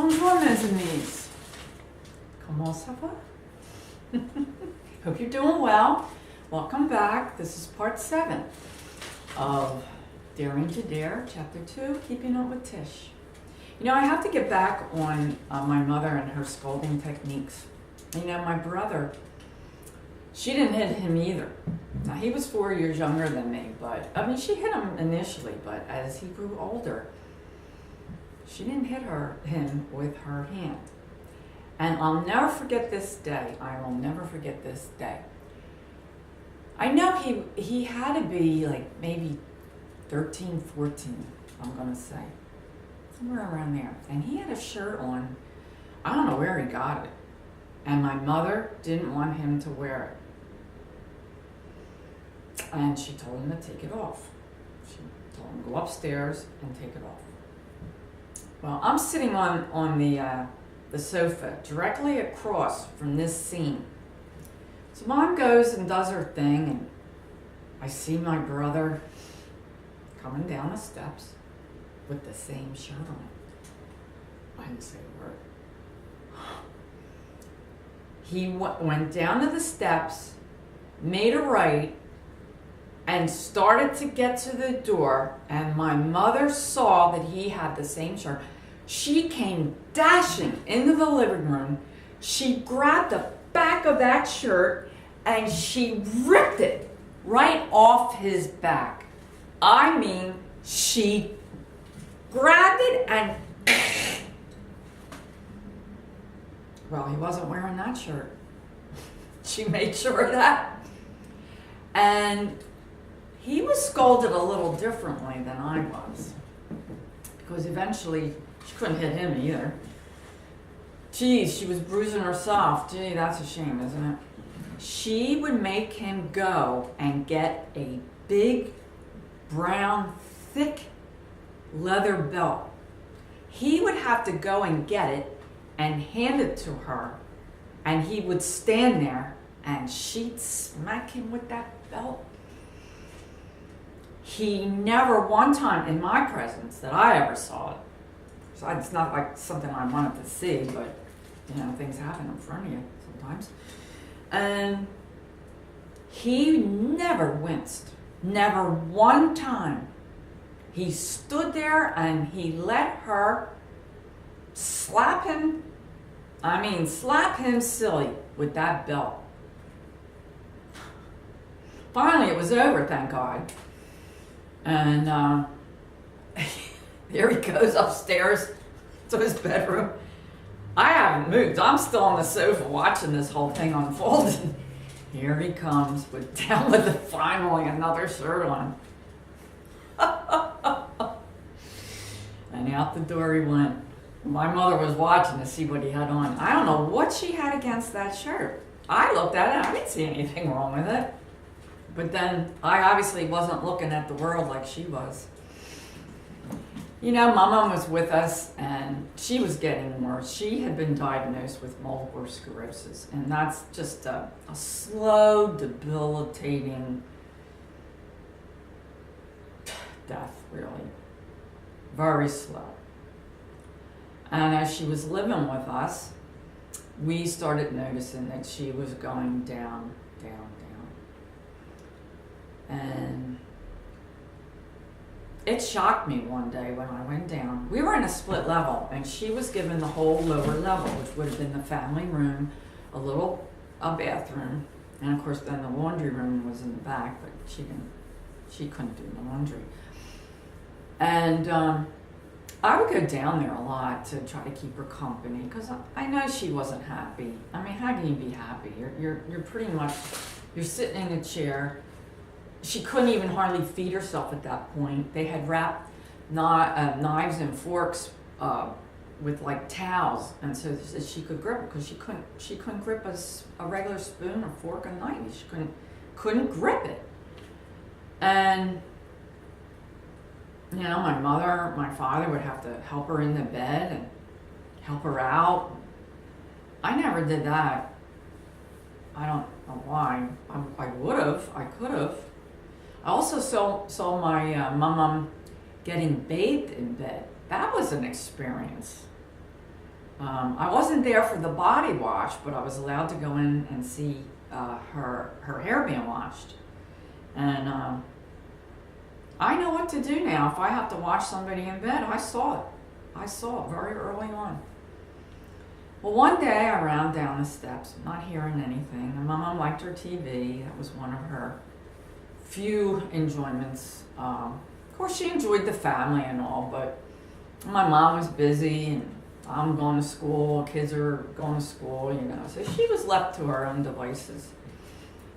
Bonjour, mes amis. Comment ça va? Hope you're doing well. Welcome back. This is part 7 of Daring to Dare, Chapter 2, Keeping Up with Tish. You know, I have to get back on my mother and her scolding techniques. You know, my brother, she didn't hit him either. Now, he was 4 years younger than me, but, I mean, she hit him initially, but as he grew older, she didn't hit him with her hand. And I'll never forget this day. I will never forget this day. I know he had to be like maybe 13, 14, I'm going to say. Somewhere around there. And he had a shirt on. I don't know where he got it. And my mother didn't want him to wear it. And she told him to take it off. She told him to go upstairs and take it off. Well, I'm sitting on the sofa directly across from this scene. So Mom goes and does her thing, and I see my brother coming down the steps with the same shirt on. I didn't say a word. He went down to the steps, made a right, and started to get to the door, and my mother saw that he had the same shirt. She came dashing into the living room. She grabbed the back of that shirt and she ripped it right off his back. I mean, she grabbed it and well, he wasn't wearing that shirt. She made sure of that. And he was scolded a little differently than I was, because eventually she couldn't hit him either. Geez, she was bruising herself. Gee, that's a shame, isn't it? She would make him go and get a big, brown, thick leather belt. He would have to go and get it and hand it to her, and he would stand there and she'd smack him with that belt. He never one time in my presence that I ever saw it. So it's not like something I wanted to see, but you know, things happen in front of you sometimes. And he never winced, never one time. He stood there and he let her slap him silly with that belt. Finally, it was over, thank God. And there he goes upstairs to his bedroom. I haven't moved. I'm still on the sofa watching this whole thing unfold. Here he comes down with finally another shirt on. And out the door he went. My mother was watching to see what he had on. I don't know what she had against that shirt. I looked at it. I didn't see anything wrong with it. But then I obviously wasn't looking at the world like she was. You know, my mom was with us and she was getting worse. She had been diagnosed with multiple sclerosis, and that's just a slow, debilitating death, really. Very slow. And as she was living with us, we started noticing that she was going down, down, down. And it shocked me one day when I went down. We were in a split level, and she was given the whole lower level, which would have been the family room, a bathroom, and of course then the laundry room was in the back, but she couldn't do the laundry. And I would go down there a lot to try to keep her company, because I know she wasn't happy. I mean, how can you be happy? You're pretty much, you're sitting in a chair. She couldn't even hardly feed herself at that point. They had wrapped knives and forks with like towels, and so she could grip it, because she couldn't grip a regular spoon or fork or knife. She couldn't grip it. And you know, my mother, my father would have to help her in the bed and help her out. I never did that. I don't know why. I would have. I could have. I also saw my mom getting bathed in bed. That was an experience. I wasn't there for the body wash, but I was allowed to go in and see her hair being washed. And I know what to do now. If I have to wash somebody in bed, I saw it. I saw it very early on. Well, one day I ran down the steps, not hearing anything, and my mom liked her TV. That was one of her few enjoyments. Of course, she enjoyed the family and all, but my mom was busy, and I'm going to school, kids are going to school, you know, so she was left to her own devices.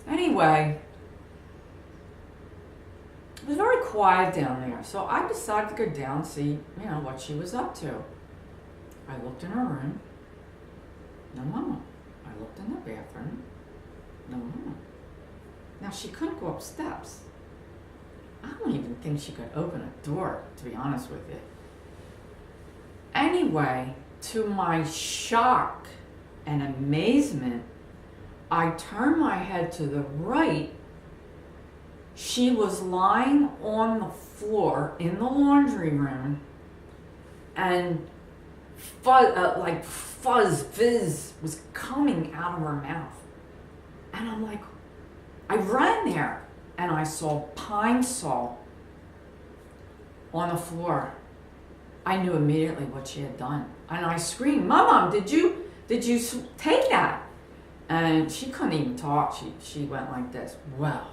Anyway, it was very quiet down there, so I decided to go down and see, you know, what she was up to. I looked in her room. No mama. I looked in the bathroom. No mama. Now, she couldn't go up steps. I don't even think she could open a door, to be honest with you. Anyway, to my shock and amazement, I turned my head to the right. She was lying on the floor in the laundry room, and fizz was coming out of her mouth. And I'm like, I ran there and I saw pine saw on the floor. I knew immediately what she had done. And I screamed, Mom, did you take that? And she couldn't even talk. She went like this. Well,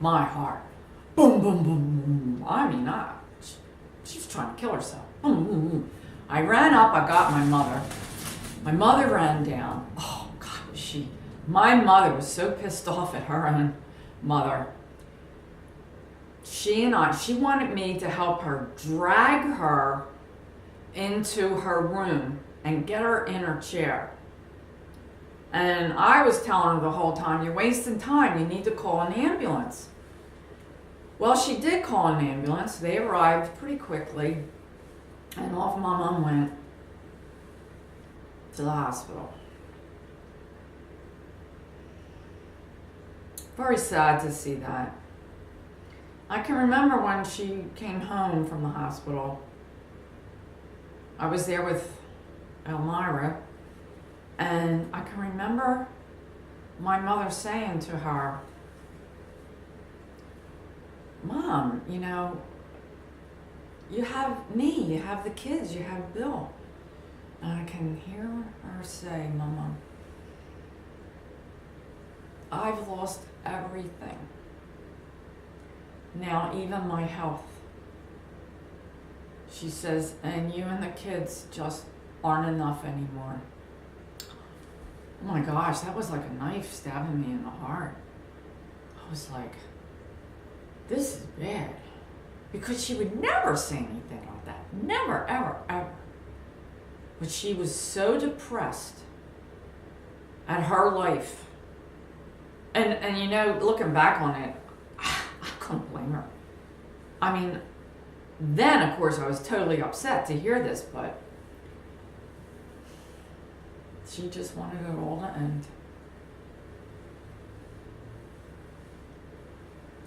my heart, boom, boom, boom, boom. I mean, she was trying to kill herself. Boom, boom, boom. I ran up, I got my mother. My mother ran down. Oh, God, my mother was so pissed off at her own mother. She wanted me to help her drag her into her room and get her in her chair. And I was telling her the whole time, you're wasting time, you need to call an ambulance. Well, she did call an ambulance. They arrived pretty quickly. And off my mom went to the hospital. Very sad to see that. I can remember when she came home from the hospital. I was there with Elmira, and I can remember my mother saying to her, Mom, you know, you have me, you have the kids, you have Bill. And I can hear her say, Mama, I've lost everything. Now even my health. She says, and you and the kids just aren't enough anymore. Oh my gosh, that was like a knife stabbing me in the heart. I was like, this is bad. Because she would never say anything like that. Never, ever, ever. But she was so depressed at her life. And you know, looking back on it, I couldn't blame her. I mean, then of course I was totally upset to hear this, but she just wanted it all to end.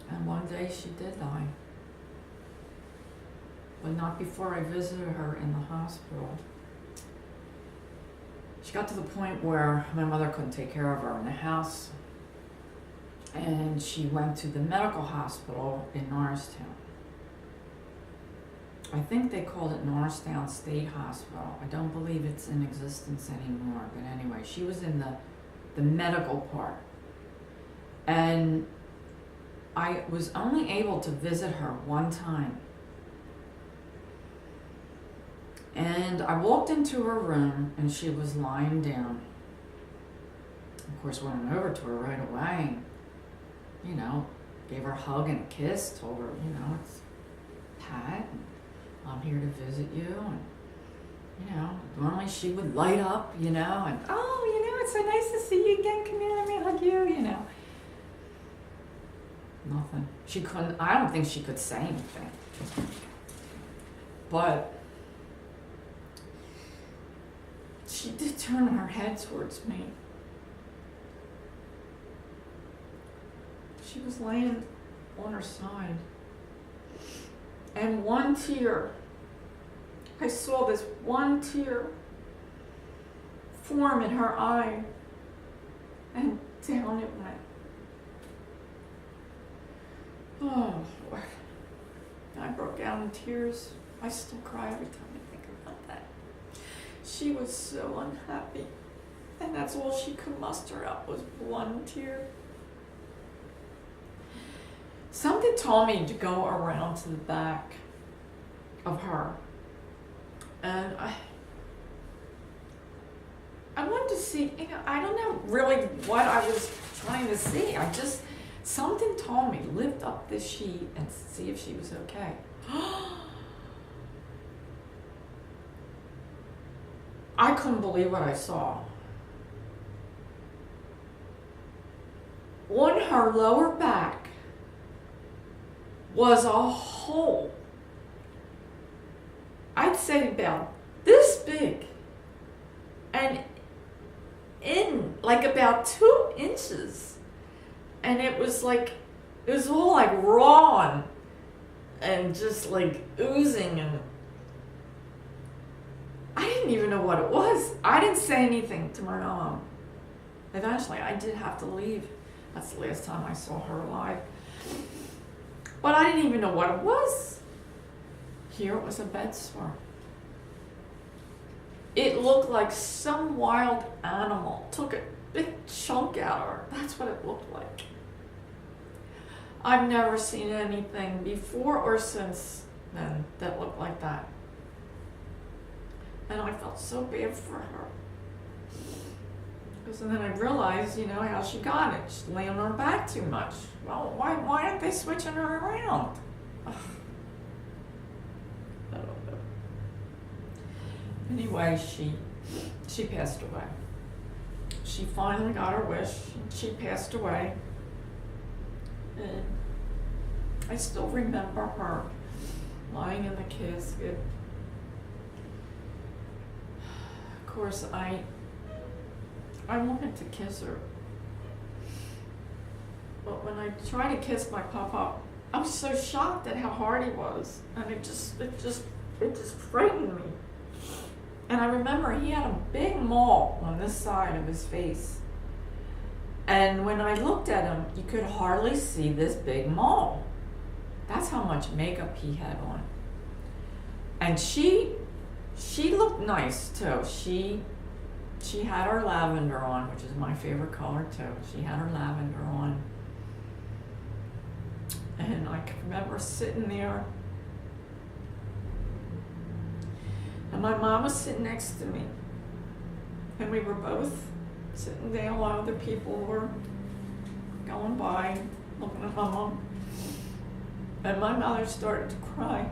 And one day she did die. But not before I visited her in the hospital. She got to the point where my mother couldn't take care of her in the house. And she went to the medical hospital in Norristown. I think they called it Norristown State Hospital. I don't believe it's in existence anymore. But anyway, she was in the medical part. And I was only able to visit her one time. And I walked into her room and she was lying down. Of course, went over to her right away. You know, gave her a hug and a kiss, told her, you know, it's Pat, and I'm here to visit you. And, you know, normally she would light up, you know, and, oh, you know, it's so nice to see you again. Come here, let me hug you, you know. Nothing. She couldn't, I don't think she could say anything. But she did turn her head towards me. She was laying on her side. And one tear, I saw this one tear form in her eye, and down it went. Oh, Lord. I broke down in tears. I still cry every time I think about that. She was so unhappy, and that's all she could muster up was one tear. Something told me to go around to the back of her, and I wanted to see, I don't know really what I was trying to see. Something told me, lift up this sheet and see if she was okay. I couldn't believe what I saw. On her lower back was a hole. I'd say about this big, and in like about 2 inches, and it was all like raw and just like oozing, and I didn't even know what it was. I didn't say anything to my mom. Eventually I did have to leave. That's the last time I saw her alive. But I didn't even know what it was. Here it was a bedsore. It looked like some wild animal took a big chunk out of her. That's what it looked like. I've never seen anything before or since then that looked like that. And I felt so bad for her. Because then I realized, how she got it. She's laying on her back too much. Well, why aren't they switching her around? Ugh. I don't know. Anyway, she passed away. She finally got her wish. She passed away. And I still remember her lying in the casket. Of course, I wanted to kiss her. But when I tried to kiss my papa, I was so shocked at how hard he was. And it just frightened me. And I remember he had a big mole on this side of his face. And when I looked at him, you could hardly see this big mole. That's how much makeup he had on. And she looked nice too. She had her lavender on, which is my favorite color too. She had her lavender on. And I can remember sitting there. And my mom was sitting next to me. And we were both sitting down while other people were going by, looking at my mom. And my mother started to cry.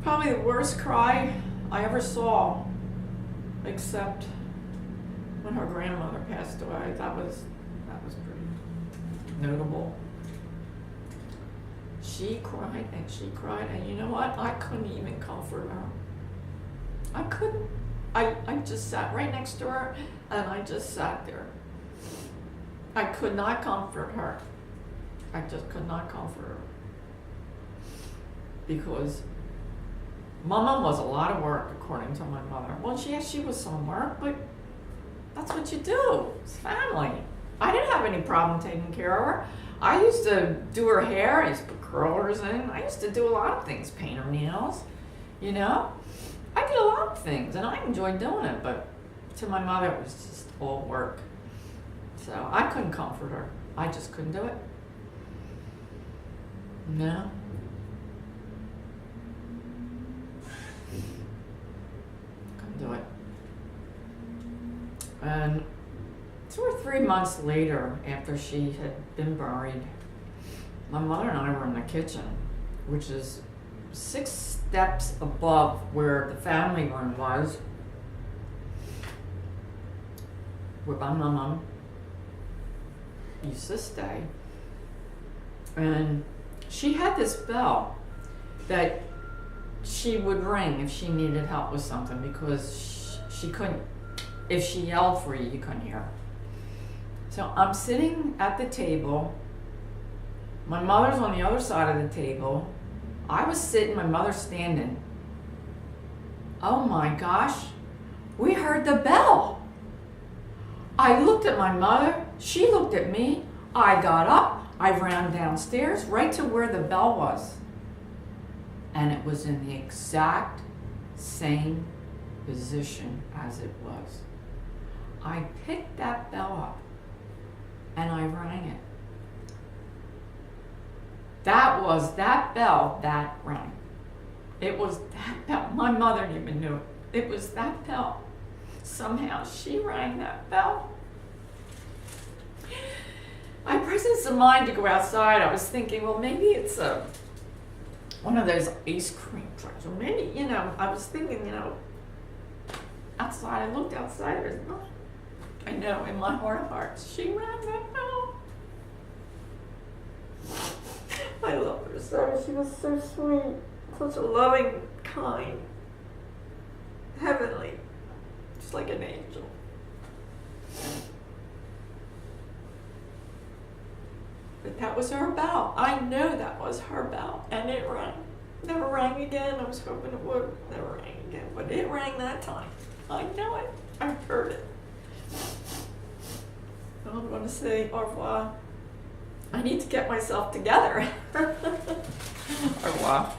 Probably the worst cry I ever saw, except when her grandmother passed away. That was pretty notable. She cried and she cried, and you know what? I couldn't even comfort her. I couldn't. I just sat right next to her, and I just sat there. I could not comfort her. I just could not comfort her. Because Mama was a lot of work, according to my mother. Well, she was some work, but that's what you do. It's family. I didn't have any problem taking care of her. I used to do her hair. I used to put curlers in. I used to do a lot of things, paint her nails, I did a lot of things, and I enjoyed doing it, but to my mother, it was just all work. So I couldn't comfort her. I just couldn't do it. No. Couldn't do it. And 2 or 3 months later, after she had been buried, my mother and I were in the kitchen, which is 6 steps above where the family room was, where my mom used to stay. And she had this bell that she would ring if she needed help with something, because she couldn't, if she yelled for you, you couldn't hear her. So I'm sitting at the table. My mother's on the other side of the table. I was sitting, my mother's standing. Oh my gosh, we heard the bell. I looked at my mother, she looked at me, I got up, I ran downstairs right to where the bell was. And it was in the exact same position as it was. I picked that bell up and I rang it. That was that bell that rang. It was that bell. My mother didn't even knew it. It was that bell. Somehow she rang that bell. My presence of mind to go outside, I was thinking, well, maybe it's one of those ice cream trucks. Or maybe, I was thinking, outside. I looked outside, there's nothing. I know, in my heart of hearts, she rang that bell. I love her so. She was so sweet. Such a loving, kind, heavenly, just like an angel. But that was her bell. I know that was her bell. And it rang. Never rang again. I was hoping it would. Never rang again. But it rang that time. I know it. I heard it. I'm going to say au revoir. I need to get myself together. Au revoir.